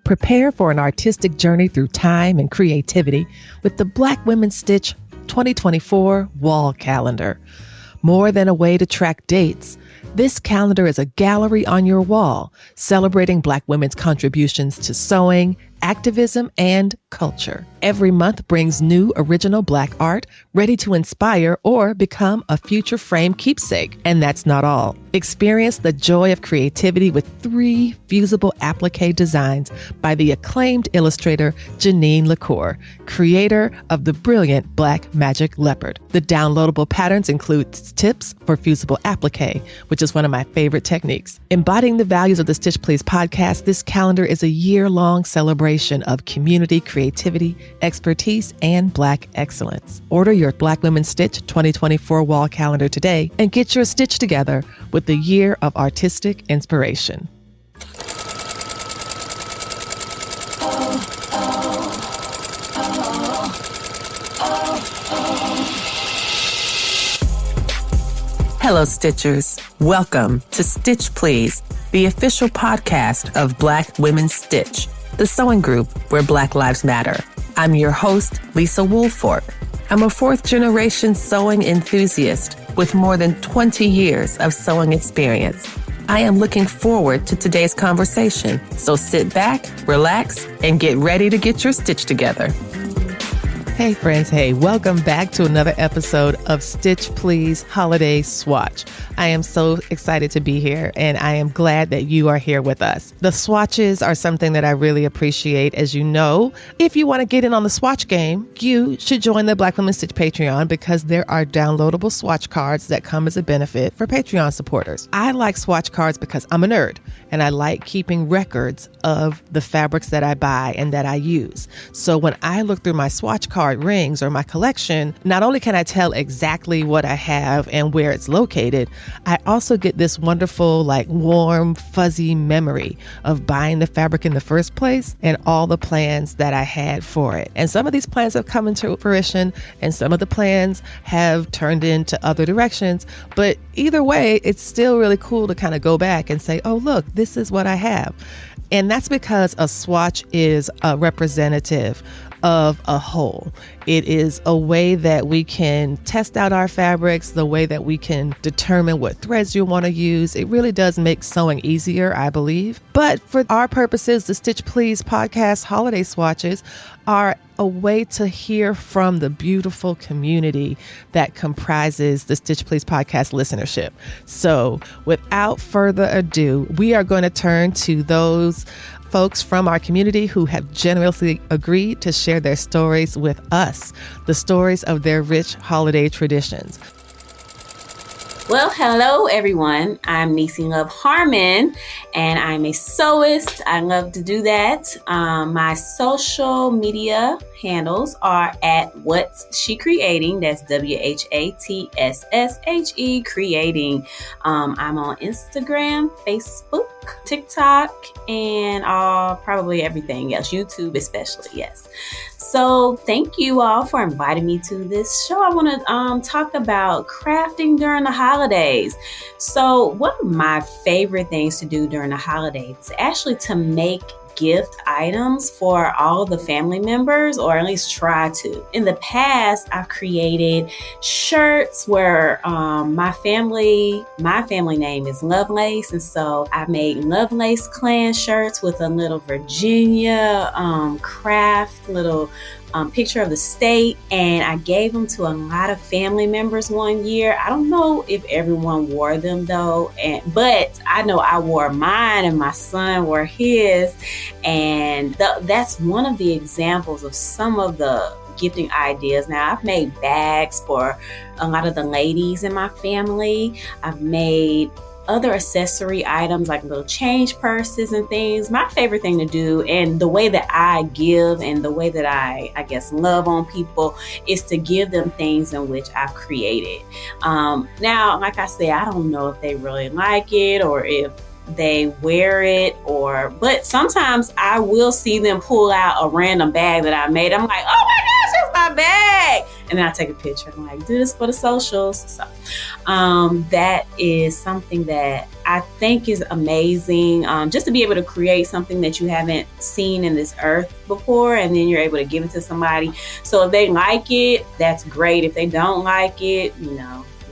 Prepare for an artistic journey through time and creativity with the Black Women Stitch 2024 Wall Calendar. More than a way to track dates, this calendar is a gallery on your wall, celebrating Black women's contributions to sewing, activism, and culture. Every month brings new original Black art ready to inspire or become a future frame keepsake. And that's not all. Experience the joy of creativity with 3 fusible applique designs by the acclaimed illustrator Janine LaCour, creator of the brilliant Black Magic Leopard. The downloadable patterns include tips for fusible applique, which is one of my favorite techniques. Embodying the values of the Stitch Please podcast, this calendar is a year-long celebration of community, creativity, expertise, and Black excellence. Order your Black Women Stitch 2024 wall calendar today and get your stitch together with the year of artistic inspiration. Hello, Stitchers. Welcome to Stitch Please, the official podcast of Black Women Stitch, the sewing group where Black lives matter. I'm your host, Lisa Woolfork. I'm a 4th-generation sewing enthusiast with more than 20 years of sewing experience. I am looking forward to today's conversation, so sit back, relax, and get ready to get your stitch together. Hey friends, hey, welcome back to another episode of Stitch Please Holiday Swatch. I am so excited to be here, and I am glad that you are here with us. The swatches are something that I really appreciate. As you know, if you want to get in on the swatch game, you should join the Black Women Stitch Patreon because there are downloadable swatch cards that come as a benefit for Patreon supporters. I like swatch cards because I'm a nerd, and I like keeping records of the fabrics that I buy and that I use. So when I look through my swatch card rings or my collection, not only can I tell exactly what I have and where it's located, I also get this wonderful, warm, fuzzy memory of buying the fabric in the first place and all the plans that I had for it. And some of these plans have come into fruition and some of the plans have turned into other directions. But either way, it's still really cool to kind of go back and say, oh, look, this is what I have. And that's because a swatch is a representative of a whole. It is a way that we can test out our fabrics, the way that we can determine what threads you want to use. It really does make sewing easier, I believe. But for our purposes, the Stitch Please podcast holiday swatches are a way to hear from the beautiful community that comprises the Stitch Please podcast listenership. So without further ado, we are going to turn to those folks from our community who have generously agreed to share their stories with us, the stories of their rich holiday traditions. Well, hello, everyone. I'm Neci Harmon, and I'm a sewist. I love to do that. My social media handles are at What's She Creating. That's WHATSSHE Creating. I'm on Instagram, Facebook, TikTok, and probably everything else, YouTube especially, yes. So thank you all for inviting me to this show. I want to talk about crafting during the holidays. So one of my favorite things to do during the holidays is actually to make gift items for all the family members, or at least try to. In the past, I've created shirts where my family name is Lovelace, and so I made Lovelace clan shirts with a little Virginia craft, little picture of the state, and I gave them to a lot of family members one year. I don't know if everyone wore them though, but I know I wore mine and my son wore his, and that's one of the examples of some of the gifting ideas. Now, I've made bags for a lot of the ladies in my family. I've made other accessory items like little change purses and things. My favorite thing to do, and the way that I give and the way that I guess love on people, is to give them things in which I've created. Now, like I said, I don't know if they really like it or if they wear it, but sometimes I will see them pull out a random bag that I made. I'm like, oh my gosh, that's my bag. And then I take a picture. I'm like, do this for the socials. So that is something that I think is amazing. Just to be able to create something that you haven't seen in this earth before, and then you're able to give it to somebody. So if they like it, that's great. If they don't like it,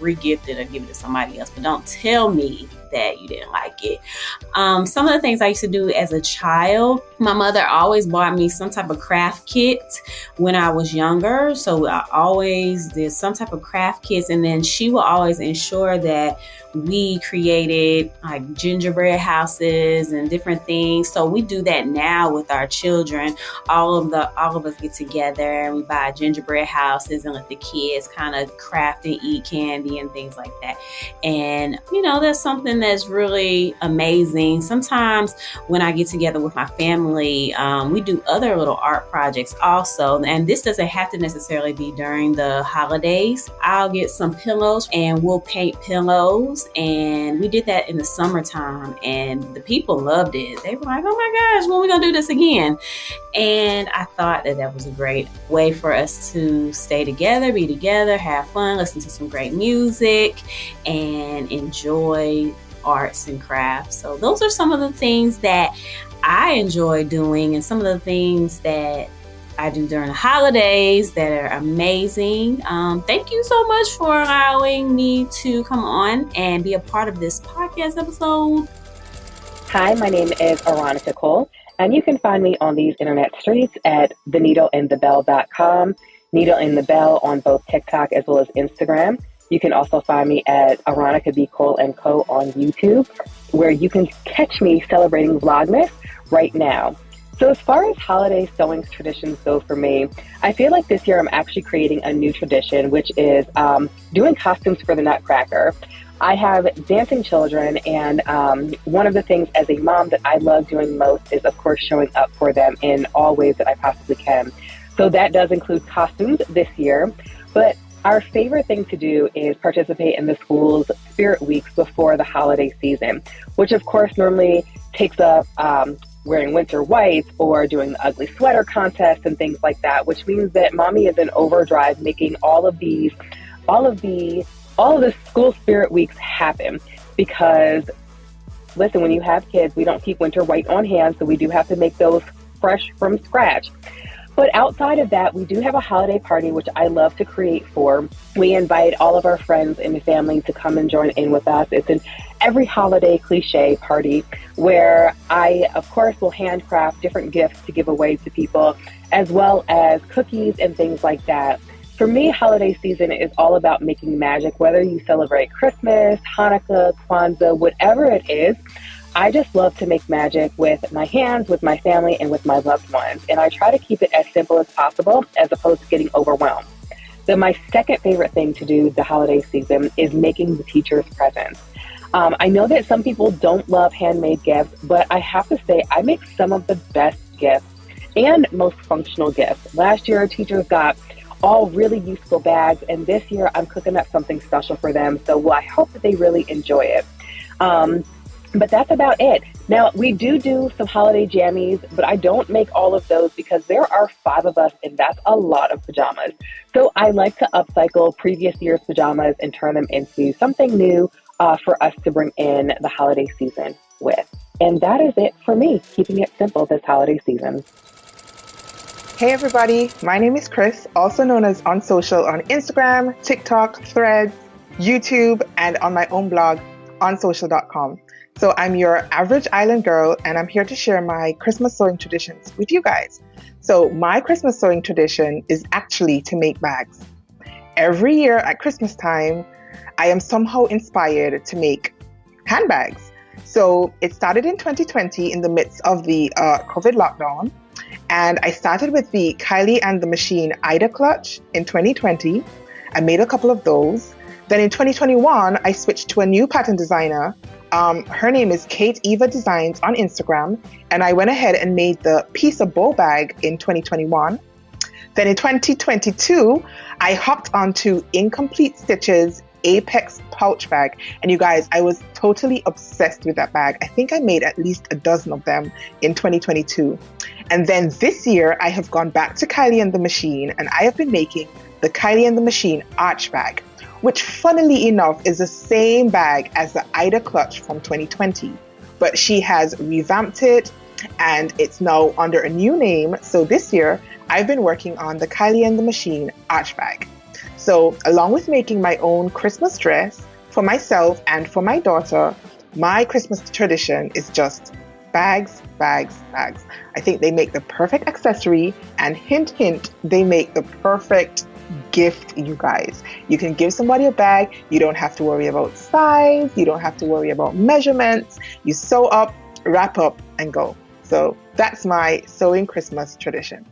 re-gift it or give it to somebody else. But don't tell me that you didn't like it. Some of the things I used to do as a child, my mother always bought me some type of craft kit when I was younger. So I always did some type of craft kits, and then she will always ensure that we created like gingerbread houses and different things. So we do that now with our children. All of us get together and we buy gingerbread houses and let the kids kind of craft and eat candy and things like that. And that's something that's really amazing. Sometimes when I get together with my family, we do other little art projects also. And this doesn't have to necessarily be during the holidays. I'll get some pillows and we'll paint pillows. And we did that in the summertime, and the people loved it. They were like, oh my gosh, when are we going to do this again? And I thought that was a great way for us to stay together, be together, have fun, listen to some great music, and enjoy arts and crafts. So those are some of the things that I enjoy doing, and some of the things that I do during the holidays that are amazing. Thank you so much for allowing me to come on and be a part of this podcast episode. Hi, my name is Aaronica Cole, and you can find me on these internet streets at theneedleandthebell.com, Needle in the Bell on both TikTok as well as Instagram. You can also find me at Aaronica B. Cole & Co. on YouTube, where you can catch me celebrating Vlogmas right now. So as far as holiday sewing traditions go for me, I feel like this year I'm actually creating a new tradition, which is doing costumes for the Nutcracker. I have dancing children, and one of the things as a mom that I love doing most is, of course, showing up for them in all ways that I possibly can. So that does include costumes this year, but our favorite thing to do is participate in the school's spirit weeks before the holiday season, which of course normally takes up wearing winter whites or doing the ugly sweater contest and things like that, which means that mommy is in overdrive making all of the school spirit weeks happen. Because listen, when you have kids, we don't keep winter white on hand, so we do have to make those fresh from scratch. But outside of that, we do have a holiday party, which I love to create for. We invite all of our friends and family to come and join in with us. It's an every holiday cliche party where I, of course, will handcraft different gifts to give away to people, as well as cookies and things like that. For me, holiday season is all about making magic, whether you celebrate Christmas, Hanukkah, Kwanzaa, whatever it is. I just love to make magic with my hands, with my family, and with my loved ones. And I try to keep it as simple as possible, as opposed to getting overwhelmed. Then my second favorite thing to do the holiday season is making the teachers presents. I know that some people don't love handmade gifts, but I have to say I make some of the best gifts and most functional gifts. Last year, our teachers got all really useful bags, and this year I'm cooking up something special for them. So I hope that they really enjoy it. But that's about it. Now, we do some holiday jammies, but I don't make all of those because there are 5 of us, and that's a lot of pajamas. So I like to upcycle previous year's pajamas and turn them into something new for us to bring in the holiday season with. And that is it for me, keeping it simple this holiday season. Hey everybody, my name is Chris, also known as On Social on Instagram, TikTok, Threads, YouTube, and on my own blog, onsocial.com. So I'm your average island girl, and I'm here to share my Christmas sewing traditions with you guys. So my Christmas sewing tradition is actually to make bags. Every year at Christmas time, I am somehow inspired to make handbags. So it started in 2020 in the midst of the COVID lockdown. And I started with the Kylie and the Machine Ida clutch in 2020. I made a couple of those. Then in 2021, I switched to a new pattern designer. Her name is Kate Eva Designs on Instagram. And I went ahead and made the Pizza Bow bag in 2021. Then in 2022, I hopped onto Incomplete Stitches Apex pouch bag. And you guys, I was totally obsessed with that bag. I think I made at least a dozen of them in 2022. And then this year, I have gone back to Kylie and the Machine, and I have been making the Kylie and the Machine Arch Bag, which funnily enough is the same bag as the Ida clutch from 2020, but she has revamped it and it's now under a new name. So this year I've been working on the Kylie and the Machine Arch Bag. So along with making my own Christmas dress for myself and for my daughter, my Christmas tradition is just bags, bags, bags. I think they make the perfect accessory, and hint, hint, they make the perfect gift, you guys. You can give somebody a bag. You don't have to worry about size. You don't have to worry about measurements. You sew up, wrap up, and go. So that's my sewing Christmas tradition.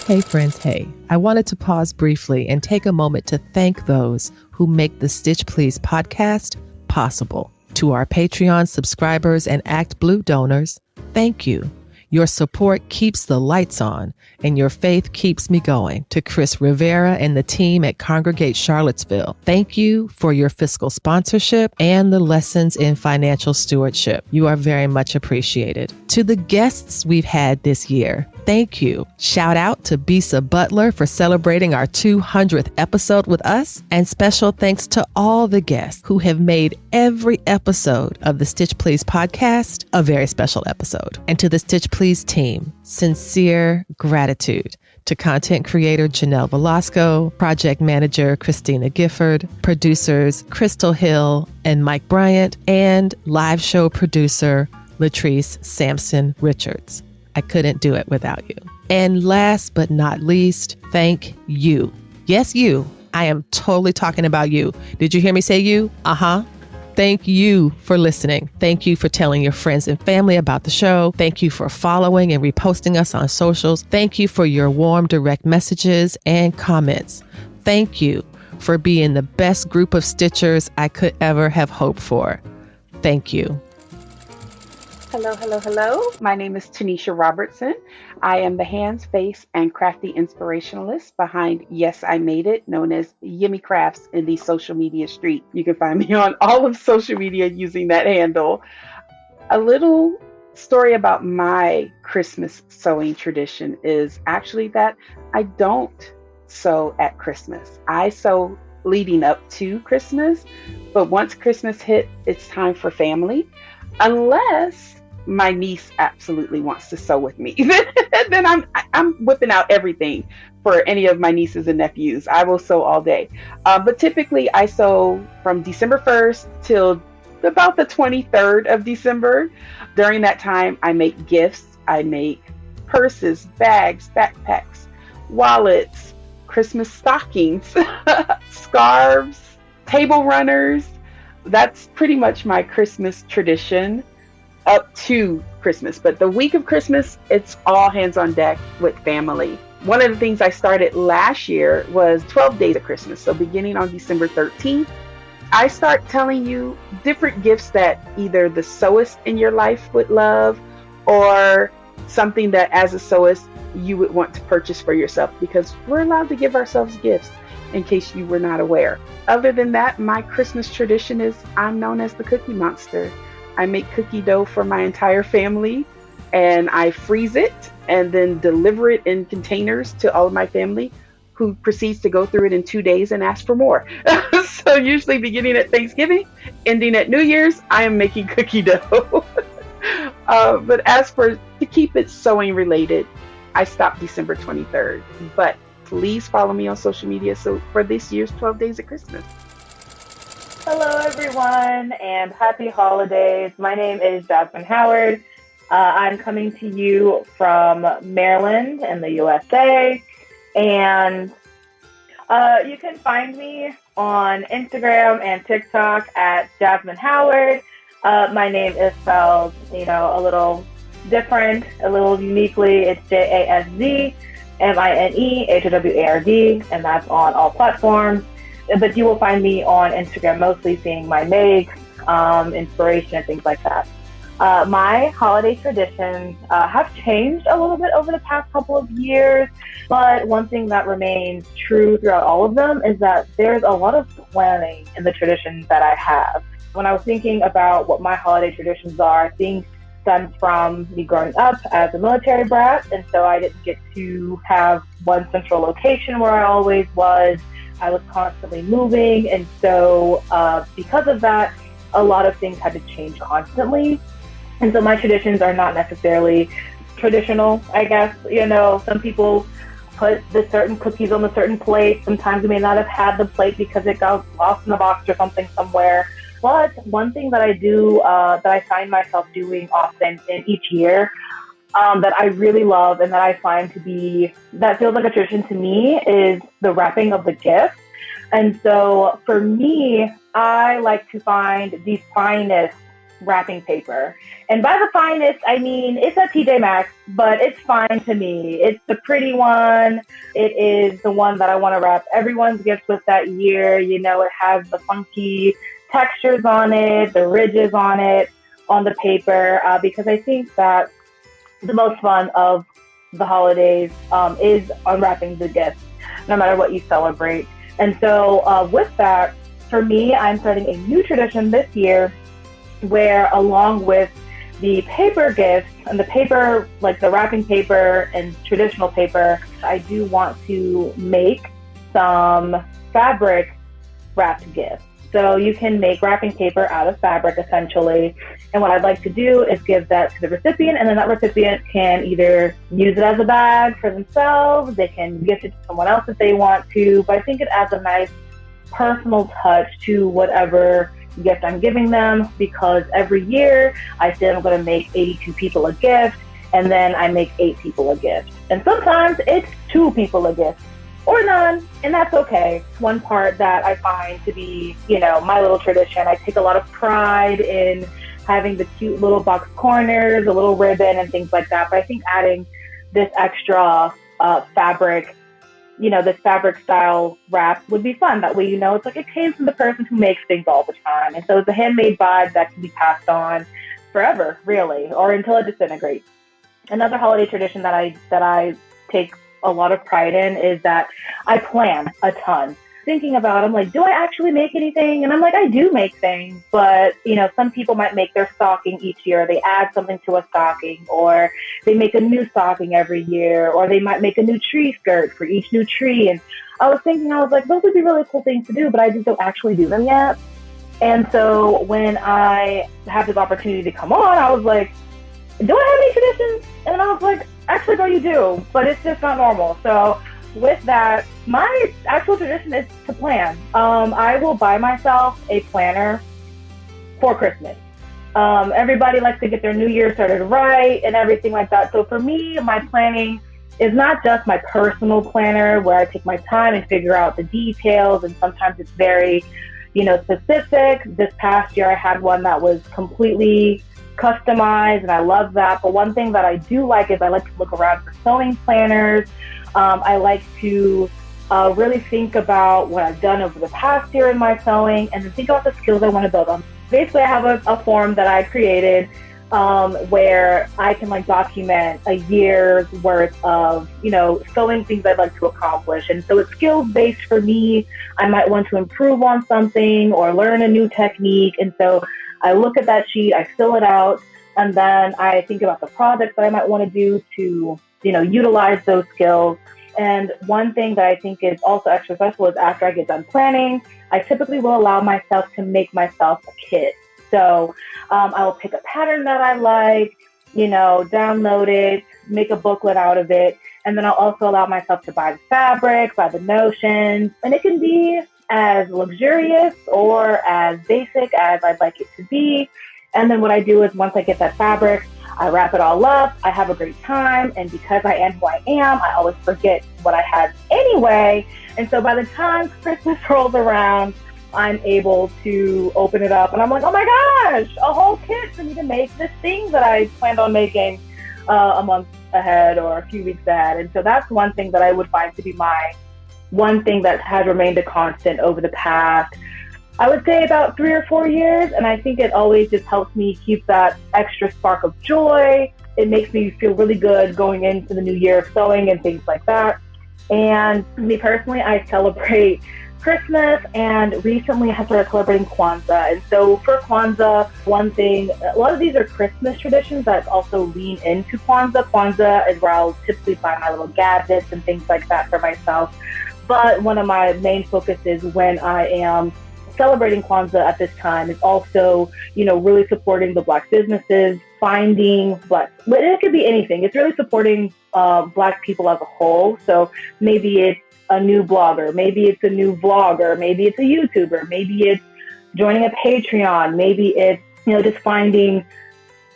Hey friends, hey. I wanted to pause briefly and take a moment to thank those who make the Stitch Please podcast possible. To our Patreon subscribers and Act Blue donors, thank you. Your support keeps the lights on, and your faith keeps me going. To Chris Rivera and the team at Congregate Charlottesville, thank you for your fiscal sponsorship and the lessons in financial stewardship. You are very much appreciated. To the guests we've had this year, thank you. Shout out to Bisa Butler for celebrating our 200th episode with us, and special thanks to all the guests who have made every episode of the Stitch Please podcast a very special episode. And to the Stitch Please team, sincere gratitude. To content creator Janelle Velasco, project manager Christina Gifford, producers Crystal Hill and Mike Bryant, and live show producer Latrice Sampson Richards. I couldn't do it without you. And last but not least, thank you. Yes, you. I am totally talking about you. Did you hear me say you? Uh-huh. Thank you for listening. Thank you for telling your friends and family about the show. Thank you for following and reposting us on socials. Thank you for your warm, direct messages and comments. Thank you for being the best group of Stitchers I could ever have hoped for. Thank you. Hello, hello, hello. My name is Tanisha Robertson. I am the hands, face, and crafty inspirationalist behind Yes, I Made It, known as Yummy Crafts in the social media street. You can find me on all of social media using that handle. A little story about my Christmas sewing tradition is actually that I don't sew at Christmas. I sew leading up to Christmas, but once Christmas hit, it's time for family. Unless my niece absolutely wants to sew with me, then I'm whipping out everything for any of my nieces and nephews. I will sew all day. But typically I sew from December 1st till about the 23rd of December. During that time, I make gifts. I make purses, bags, backpacks, wallets, Christmas stockings, scarves, table runners. That's pretty much my Christmas tradition up to Christmas. But the week of Christmas, it's all hands on deck with family. One of the things I started last year was 12 days of Christmas. So beginning on December 13th, I start telling you different gifts that either the sewist in your life would love, or something that as a sewist you would want to purchase for yourself, because we're allowed to give ourselves gifts in case you were not aware. Other than that, my Christmas tradition is I'm known as the Cookie Monster. I make cookie dough for my entire family, and I freeze it and then deliver it in containers to all of my family, who proceeds to go through it in 2 days and ask for more. So usually beginning at Thanksgiving, ending at New Year's, I am making cookie dough. But as for to keep it sewing related, I stopped December 23rd. But please follow me on social media so for this year's 12 Days of Christmas. Hello, everyone, and happy holidays. My name is Jaszmine Howard. I'm coming to you from Maryland in the USA, and you can find me on Instagram and TikTok at Jaszmine Howard. My name is spelled, a little different, a little uniquely. It's JASZMINEHOWARD, and that's on all platforms. But you will find me on Instagram mostly seeing my makes, inspiration, and things like that. My holiday traditions have changed a little bit over the past couple of years, but one thing that remains true throughout all of them is that there's a lot of planning in the traditions that I have. When I was thinking about what my holiday traditions are, I think stems from me growing up as a military brat. And so I didn't get to have one central location where I always was. I was constantly moving. And so because of that, a lot of things had to change constantly. And so my traditions are not necessarily traditional, I guess. You know, some people put the certain cookies on a certain plate. Sometimes we may not have had the plate because it got lost in the box or something somewhere. But one thing that I do, that I find myself doing often in each year, that I really love and that I find to be, that feels like a tradition to me, is the wrapping of the gift. And so for me, I like to find the finest wrapping paper. And by the finest, I mean, it's at TJ Maxx, but it's fine to me. It's the pretty one. It is the one that I want to wrap everyone's gift with that year. You know, it has the funky textures on it, the ridges on it, on the paper, because I think that the most fun of the holidays is unwrapping the gifts, no matter what you celebrate. And so with that, for me, I'm starting a new tradition this year where, along with the paper gifts and the paper, like the wrapping paper and traditional paper, I do want to make some fabric wrapped gifts. So you can make wrapping paper out of fabric, essentially. And what I'd like to do is give that to the recipient, and then that recipient can either use it as a bag for themselves, they can gift it to someone else if they want to, but I think it adds a nice personal touch to whatever gift I'm giving them, because every year I say I'm going to make 82 people a gift, and then I make 8 people a gift. And sometimes it's 2 people a gift, or none, and that's okay. One part that I find to be, you know, my little tradition, I take a lot of pride in having the cute little box corners, a little ribbon and things like that, but I think adding this extra fabric, you know, this fabric style wrap would be fun. That way, you know, it's like it came from the person who makes things all the time. And so it's a handmade vibe that can be passed on forever, really, or until it disintegrates. Another holiday tradition that I take a lot of pride in is that I plan a ton. Thinking about, I'm like, do I actually make anything? And I'm like, I do make things, but you know, some people might make their stocking each year. They add something to a stocking, or they make a new stocking every year, or they might make a new tree skirt for each new tree. And I was thinking, I was like, those would be really cool things to do, but I just don't actually do them yet. And so when I have this opportunity to come on, I was like, do I have any traditions? And I was like, actually, no, you do, but it's just not normal. So with that, my actual tradition is to plan. I will buy myself a planner for Christmas. Everybody likes to get their new year started right and everything like that. So for me, my planning is not just my personal planner where I take my time and figure out the details, and sometimes it's very, you know, specific. This past year I had one that was completely customized, and I love that. But one thing that I do like is I like to look around for sewing planners. I like to really think about what I've done over the past year in my sewing, and then think about the skills I want to build on. Basically, I have a form that I created where I can like document a year's worth of, you know, sewing things I'd like to accomplish. And so it's skills based for me. I might want to improve on something or learn a new technique. And so I look at that sheet, I fill it out, and then I think about the projects that I might want to do to, you know, utilize those skills. And one thing that I think is also extra special is after I get done planning, I typically will allow myself to make myself a kit. So I will pick a pattern that I like, you know, download it, make a booklet out of it. And then I'll also allow myself to buy the fabric, buy the notions. And it can be as luxurious or as basic as I'd like it to be. And then what I do is once I get that fabric, I wrap it all up, I have a great time, and because I am who I am, I always forget what I had anyway. And so by the time Christmas rolls around, I'm able to open it up, and I'm like, oh my gosh, a whole kit for me to make this thing that I planned on making a month ahead or a few weeks ahead. And so that's one thing that I would find to be my one thing that has remained a constant over the past, I would say about 3 or 4 years. And I think it always just helps me keep that extra spark of joy. It makes me feel really good going into the new year of sewing and things like that. And me personally, I celebrate Christmas, and recently I have started celebrating Kwanzaa. And so for Kwanzaa, one thing, a lot of these are Christmas traditions that also lean into Kwanzaa. Kwanzaa is where I'll typically buy my little gadgets and things like that for myself. But one of my main focuses when I am celebrating Kwanzaa at this time is also, really supporting the Black businesses, finding Black, but it could be anything. It's really supporting Black people as a whole. So maybe it's a new blogger, maybe it's a new vlogger, maybe it's a YouTuber, maybe it's joining a Patreon, maybe it's, just finding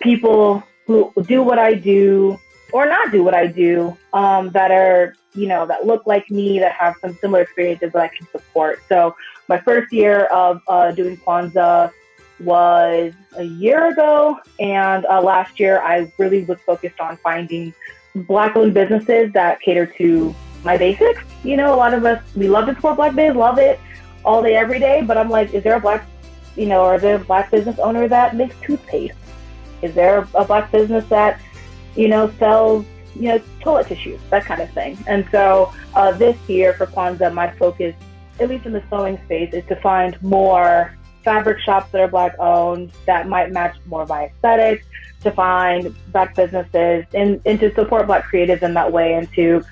people who do what I do or not do what I do, that are, that look like me, that have some similar experiences that I can support. So my first year of doing Kwanzaa was a year ago, and last year I really was focused on finding Black-owned businesses that cater to my basics. A lot of us, we love to support Black biz, love it all day, every day, but I'm like, is there a Black, or is there a Black business owner that makes toothpaste? Is there a Black business that, sells, toilet tissue, that kind of thing? And so this year for Kwanzaa, my focus, at least in the sewing space, is to find more fabric shops that are Black owned that might match more of my aesthetic, to find Black businesses and to support Black creatives in that way, and to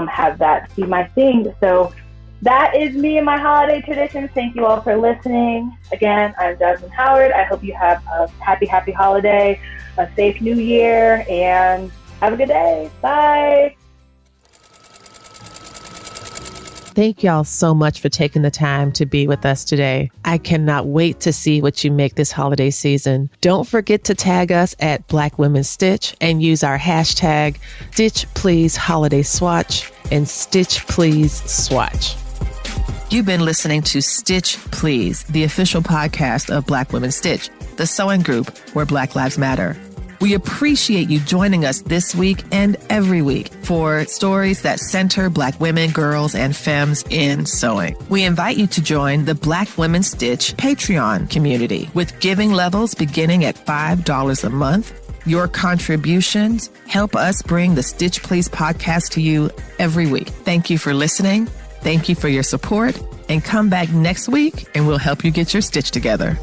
have that be my thing. So that is me and my holiday traditions. Thank you all for listening. Again, I'm Jaszmine Howard. I hope you have a happy holiday, a safe new year, and have a good day. Bye. Thank y'all so much for taking the time to be with us today. I cannot wait to see what you make this holiday season. Don't forget to tag us at Black Women Stitch and use our hashtag Stitch Please Holiday Swatch and Stitch Please Swatch. You've been listening to Stitch Please, the official podcast of Black Women Stitch, the sewing group where Black Lives Matter. We appreciate you joining us this week and every week for stories that center Black women, girls, and femmes in sewing. We invite you to join the Black Women Stitch Patreon community with giving levels beginning at $5 a month. Your contributions help us bring the Stitch Please podcast to you every week. Thank you for listening. Thank you for your support, and come back next week and we'll help you get your stitch together.